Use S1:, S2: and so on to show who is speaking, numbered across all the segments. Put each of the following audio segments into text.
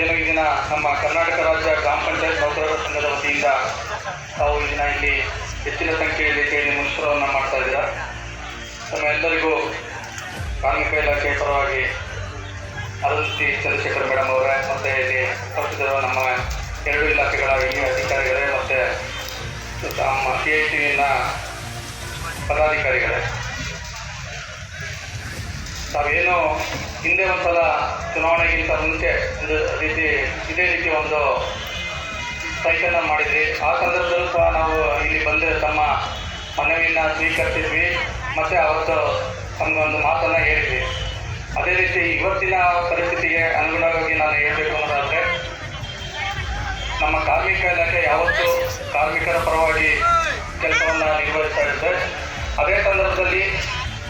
S1: ಅದೇನು ಈ ದಿನ ನಮ್ಮ ಕರ್ನಾಟಕ ರಾಜ್ಯ ಗ್ರಾಮ ಪಂಚಾಯತ್ ನೌಕರರ ಸಂಘದ ವತಿಯಿಂದ ತಾವು ಈ ದಿನ ಇಲ್ಲಿ ಹೆಚ್ಚಿನ ಸಂಖ್ಯೆಯಲ್ಲಿ ಕೇಳಿ ಮುಷ್ಕರವನ್ನು ಮಾಡ್ತಾ ಇದ್ದೀರಾ. ನಮ್ಮ ಎಲ್ಲರಿಗೂ ಕಾರ್ಮಿಕ ಇಲಾಖೆ ಪರವಾಗಿ ಅರುಂಧತಿ ಚಂದ್ರಶೇಖರ್ ಮೇಡಮ್ ಅವರೇ ಮತ್ತು ಇಲ್ಲಿ ಪಕ್ಷದ ನಮ್ಮ ಎರಡು ಇಲಾಖೆಗಳ ಹಿರಿಯ ಅಧಿಕಾರಿಗಳೇ ಮತ್ತು ನಮ್ಮ CITನ ಪದಾಧಿಕಾರಿಗಳೇ, ತಾವೇನು ಹಿಂದೆ ಒಂದ್ಸಲ ಚುನಾವಣೆಗಿಂತ ಮುಂಚೆ ಇದೇ ರೀತಿ ಒಂದು ಸ್ಟ್ರೈಕನ್ನು ಮಾಡಿದ್ವಿ. ಆ ಸಂದರ್ಭದಲ್ಲೂ ಸಹ ನಾವು ಇಲ್ಲಿ ಬಂದು ತಮ್ಮ ಮನವಿಯನ್ನು ಸ್ವೀಕರಿಸಿದ್ವಿ ಮತ್ತು ಅವತ್ತು ನಮಗೊಂದು ಮಾತನ್ನು ಹೇಳಿದ್ವಿ. ಅದೇ ರೀತಿ ಇವತ್ತಿನ ಪರಿಸ್ಥಿತಿಗೆ ಅನುಗುಣವಾಗಿ ನಾನು ಹೇಳಬೇಕು ಅನ್ನೋದಾದರೆ, ನಮ್ಮ ಕಾರ್ಮಿಕ ಇಲಾಖೆ ಯಾವತ್ತೂ ಕಾರ್ಮಿಕರ ಪರವಾಗಿ ಕೆಲಸವನ್ನು ನಿರ್ವಹಿಸ್ತಾ ಇರುತ್ತೆ. ಅದೇ ಸಂದರ್ಭದಲ್ಲಿ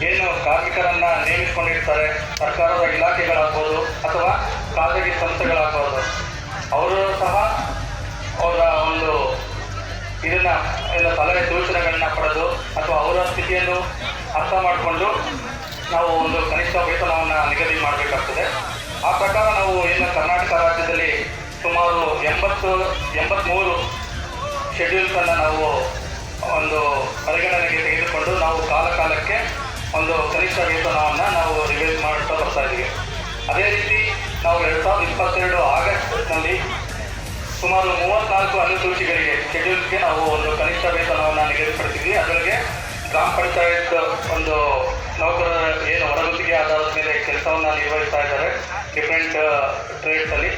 S1: ಏನು ಕಾರ್ಮಿಕರನ್ನು ನೇಮಿಸಿಕೊಂಡಿರ್ತಾರೆ, ಸರ್ಕಾರದ ಇಲಾಖೆಗಳಾಗ್ಬೋದು ಅಥವಾ ಖಾಸಗಿ ಸಂಸ್ಥೆಗಳಾಗ್ಬೋದು, ಅವರು ಸಹ ಅವರ ಒಂದು ಇದನ್ನು ಸಲಹೆ ಸೂಚನೆಗಳನ್ನ ಪಡೆದು ಅಥವಾ ಅವರ ಸ್ಥಿತಿಯನ್ನು ಅರ್ಥ ಮಾಡಿಕೊಂಡು ನಾವು ಒಂದು ಕನಿಷ್ಠ ವೇತನವನ್ನು ನಿಗದಿ ಮಾಡಬೇಕಾಗ್ತದೆ. ಆ ಪ್ರಕಾರ ನಾವು ಏನು ಕರ್ನಾಟಕ ರಾಜ್ಯದಲ್ಲಿ ಸುಮಾರು 83 ಶೆಡ್ಯೂಲ್ಸನ್ನು ನಾವು ಒಂದು ಪರಿಗಣನೆಗೆ ತೆಗೆದುಕೊಂಡು ನಾವು ಕಾಲಕ್ಕೆ ಒಂದು ಕನಿಷ್ಠ ವೇತನವನ್ನು ನಾವು ರಿವೈಸ್ ಮಾಡ್ತಾ ಬರ್ತಾ ಇದ್ದೀವಿ. ಅದೇ ರೀತಿ ನಾವು 2022 ಆಗಸ್ಟ್ನಲ್ಲಿ ಸುಮಾರು 34 ಅನುಸೂಚಿಗಳಿಗೆ ಶೆಡ್ಯೂಲ್ಸ್ಗೆ ನಾವು ಒಂದು ಕನಿಷ್ಠ ವೇತನವನ್ನು ನಿಗದಿಪಡಿಸಿದ್ವಿ. ಅದರಿಗೆ ಗ್ರಾಮ ಪಂಚಾಯತ್ ಒಂದು ನೌಕರರ ಏನು ಹೊರಗುತ್ತಿಗೆ ಆಧಾರದ ಮೇಲೆ ಕೆಲಸವನ್ನು ನಿರ್ವಹಿಸ್ತಾ ಇದ್ದಾರೆ ಡಿಫ್ರೆಂಟ್ ಟ್ರೇಡ್ಸಲ್ಲಿ,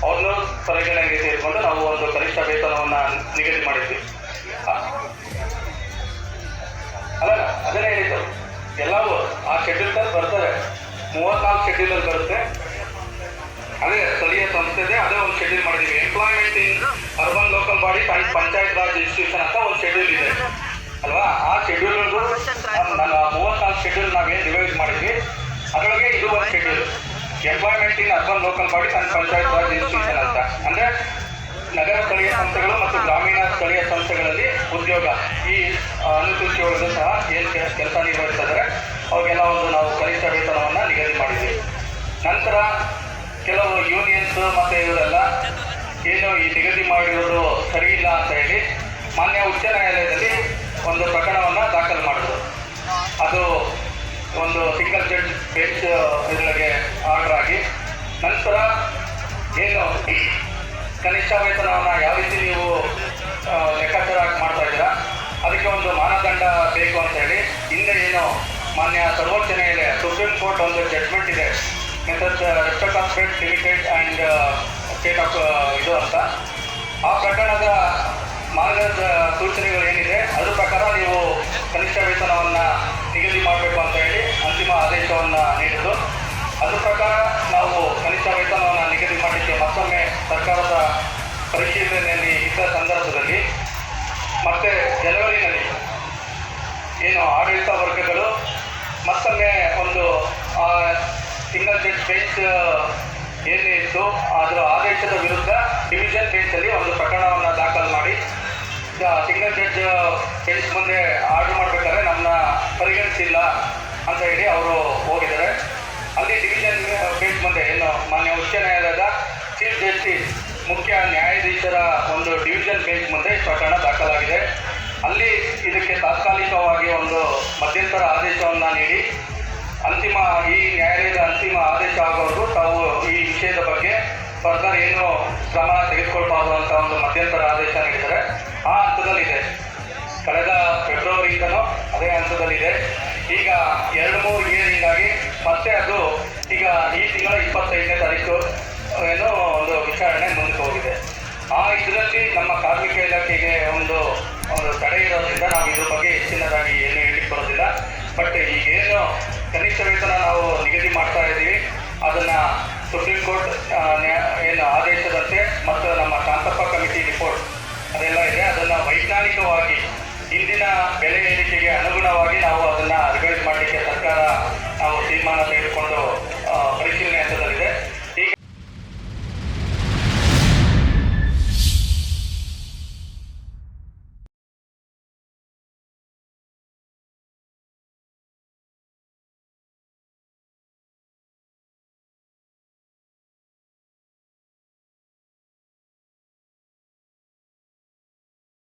S1: ಅವ್ರನ್ನೂ ಪರಿಗಣನೆಗೆ ತೆಗೆದುಕೊಂಡು ನಾವು ಒಂದು ಕನಿಷ್ಠ ವೇತನವನ್ನು ನಿಗದಿ ಮಾಡಿದ್ವಿ. ಅದನ್ನೇ ಹೇಳಿದ್ದು, ಎಲ್ಲವೂ ಆ ಶೆಡ್ಯೂಲ್ದಲ್ಲಿ ಬರ್ತವೆ. 34 ಶೆಡ್ಯೂಲಲ್ಲಿ ಬರುತ್ತೆ. ಅದೇ ಸ್ಥಳೀಯ ಸಂಸ್ಥೆದೆ ಅದೇ ಒಂದು ಶೆಡ್ಯೂಲ್ ಮಾಡಿದ್ದೀವಿ. Employment in urban local body and panchayat Raj institution ಅಂತ ಒಂದು ಶೆಡ್ಯೂಲ್ ಇದೆ ಅಲ್ವಾ. ಆ ಶೆಡ್ಯೂಲ್ಗೂ ನಾನು 34 ಶೆಡ್ಯೂಲ್ ನಾವೇನು ರಿವೈಸ್ ಮಾಡಿದ್ವಿ, ಅದರೊಳಗೆ ಇದು ಒಂದು schedule employment in urban local body and panchayat Raj institution ಅಂತ. ಅಂದರೆ ನಗರ ಸ್ಥಳೀಯ ಸಂಸ್ಥೆಗಳು ಮತ್ತು ಗ್ರಾಮೀಣ ಸ್ಥಳೀಯ ಸಂಸ್ಥೆಗಳಲ್ಲಿ ಉದ್ಯೋಗ ಈ ಅನುಸೂಚಿಯೊಳಗೂ ಸಹ ಏನು ಕೆಲಸ ನಿರ್ವಹಿಸ್ತಾ ಇದ್ದಾರೆ ಅವ್ರಿಗೆಲ್ಲ ಒಂದು ನಾವು ಕನಿಷ್ಠ ವೇತನವನ್ನು ನಿಗದಿ ಮಾಡಿದ್ವಿ. ನಂತರ ಕೆಲವು ಯೂನಿಯನ್ಸ್ ಮತ್ತು ಇವರೆಲ್ಲ ಏನು ಈ ನಿಗದಿ ಮಾಡಿರೋದು ಸರಿ ಇಲ್ಲ ಅಂತ ಹೇಳಿ ಮಾನ್ಯ ಉಚ್ಚ ನ್ಯಾಯಾಲಯದಲ್ಲಿ ಒಂದು ಪ್ರಕರಣವನ್ನು ದಾಖಲು ಮಾಡಿದ್ರು. ಅದು ಒಂದು ಸಿಂಗಲ್ ಜಡ್ಜ್ ಬೆಂಚ್ ಇದರೊಳಗೆ ಆರ್ಡರ್ ಆಗಿ, ನಂತರ ಏನು ಕನಿಷ್ಠ ವೇತನವನ್ನು ಯಾವ ರೀತಿ ನೀವು ಲೆಕ್ಕಾಚಾರ ಮಾಡ್ತಾ ಇದ್ದೀರಾ ಅದಕ್ಕೆ ಒಂದು ಮಾನದಂಡ ಬೇಕು ಅಂತ ಹೇಳಿ ಹಿಂದೆ ಏನು ಮಾನ್ಯ ಸರ್ವೋಚ್ಚ ನ್ಯಾಯಾಲಯ ಸುಪ್ರೀಂ ಕೋರ್ಟ್ ಒಂದು ಜಡ್ಜ್ಮೆಂಟ್ ಇದೆ, method respect of state limited and state of ಇದು ಅಂತ. ಆ ಪ್ರಕರಣದ ಮಾರ್ಗದ ಸೂಚನೆಗಳು ಏನಿದೆ ಅದ್ರ ಪ್ರಕಾರ ನೀವು ಕನಿಷ್ಠ ವೇತನವನ್ನು ನಿಗದಿ ಮಾಡಬೇಕು ಅಂತ ಹೇಳಿ ಅಂತಿಮ ಆದೇಶವನ್ನು ನೀಡಿದ್ದು, ಅದ್ರ ಪ್ರಕಾರ ನಾವು ಕನಿಷ್ಠ ವೇತನವನ್ನು ನಿಗದಿ ಮಾಡಲಿಕ್ಕೆ ಮತ್ತೊಮ್ಮೆ ಸರ್ಕಾರದ ಪರಿಶೀಲನೆಯಲ್ಲಿ ಇದ್ದ ಸಂದರ್ಭದಲ್ಲಿ ಮತ್ತೆ ಜನವರಿನಲ್ಲಿ ಏನು ಆಡಳಿತ ವರ್ಗಗಳು ಮತ್ತೊಮ್ಮೆ ಒಂದು ಸಿಂಗಲ್ ಜಡ್ಜ್ ಬೆಂಚ್ ಏನಿತ್ತು ಅದರ ಆದೇಶದ ವಿರುದ್ಧ ಡಿವಿಷನ್ ಬೆಂಚಲ್ಲಿ ಒಂದು ಪ್ರಕರಣವನ್ನು ದಾಖಲು ಮಾಡಿ ಸಿಂಗಲ್ ಜಡ್ಜ್ ಬೆಂಚ್ ಮುಂದೆ ಆರ್ಡರ್ ಮಾಡಬೇಕಾದ್ರೆ ನಮ್ಮನ್ನ ಪರಿಗಣಿಸಿಲ್ಲ ಅಂತ ಹೇಳಿ ಅವರು ಹೋಗಿದ್ದಾರೆ. ಅಲ್ಲಿ ಡಿವಿಷನ್ ಬೆಂಚ್ ಮುಂದೆ ಏನು ಮಾನ್ಯ ಉಚ್ಚ ನ್ಯಾಯಾಲಯದ ಚೀಫ್ ಜಸ್ಟಿಸ್ ಮುಖ್ಯ ನ್ಯಾಯಾಧೀಶರ ಒಂದು ಡಿವಿಷನ್ ಬೆಂಚ್ ಮುಂದೆ ಪ್ರಕರಣ ದಾಖಲಾಗಿದೆ. ಅಲ್ಲಿ ಇದಕ್ಕೆ ತಾತ್ಕಾಲಿಕವಾಗಿ ಒಂದು ಮಧ್ಯಂತರ ಆದೇಶವನ್ನು ನೀಡಿ ಈ ನ್ಯಾಯಾಲಯದ ಅಂತಿಮ ಆದೇಶ ಆಗೋವರೆಗೂ ತಾವು ಈ ವಿಷಯದ ಬಗ್ಗೆ ಸರ್ಕಾರ ಏನು ಕ್ರಮ ತೆಗೆದುಕೊಳ್ಬಾರ್ದು ಅಂತ ಒಂದು ಮಧ್ಯಂತರ ಆದೇಶ ನೀಡಿದರೆ ಆ ಹಂತದಲ್ಲಿದೆ. ಕಳೆದ ಫೆಬ್ರವರಿಯಿಂದನೂ ಅದೇ ಹಂತದಲ್ಲಿದೆ. ಈಗ 2-3 ಇಯರಿಂಗಾಗಿ ಮತ್ತೆ ಅದು ಈಗ ಈ ತಿಂಗಳ 25ನೇ ತಾರೀಕು ಏನೋ ಒಂದು ವಿಚಾರಣೆ ಮುಂದಕ್ಕೆ ಹೋಗಿದೆ. ಆ ಇದರಲ್ಲಿ ನಮ್ಮ ಕಾರ್ಮಿಕ ಇಲಾಖೆಗೆ ಒಂದು ತಡೆ ಇರೋದ್ರಿಂದ ನಾವು ಇದ್ರ ಬಗ್ಗೆ ಹೆಚ್ಚಿನದಾಗಿ ಏನು ಹೇಳಲಿಕ್ಕೆ ಬರೋದಿಲ್ಲ. ಬಟ್ ಈಗೇನು ಕನಿಷ್ಠ ವೇತನ ನಾವು ನಿಗದಿ ಮಾಡ್ತಾ ಇದ್ದೀವಿ ಅದನ್ನು ಸುಪ್ರೀಂ ಕೋರ್ಟ್ ಏನು ಆದೇಶದಂತೆ ಮತ್ತು ನಮ್ಮ ಶಾಂತಪ್ಪ ಕಮಿಟಿ ರಿಪೋರ್ಟ್ ಅದೆಲ್ಲ ಇದೆ, ಅದನ್ನು ವೈಜ್ಞಾನಿಕವಾಗಿ ಇಂದಿನ ಬೆಲೆ ಏರಿಕೆಗೆ ಅನುಗುಣವಾಗಿ ನಾವು ಅದನ್ನು ರಿವೈಸ್ ಮಾಡಲಿಕ್ಕೆ ಸರ್ಕಾರ ನಾವು ತೀರ್ಮಾನ ತೆಗೆದುಕೊಂಡು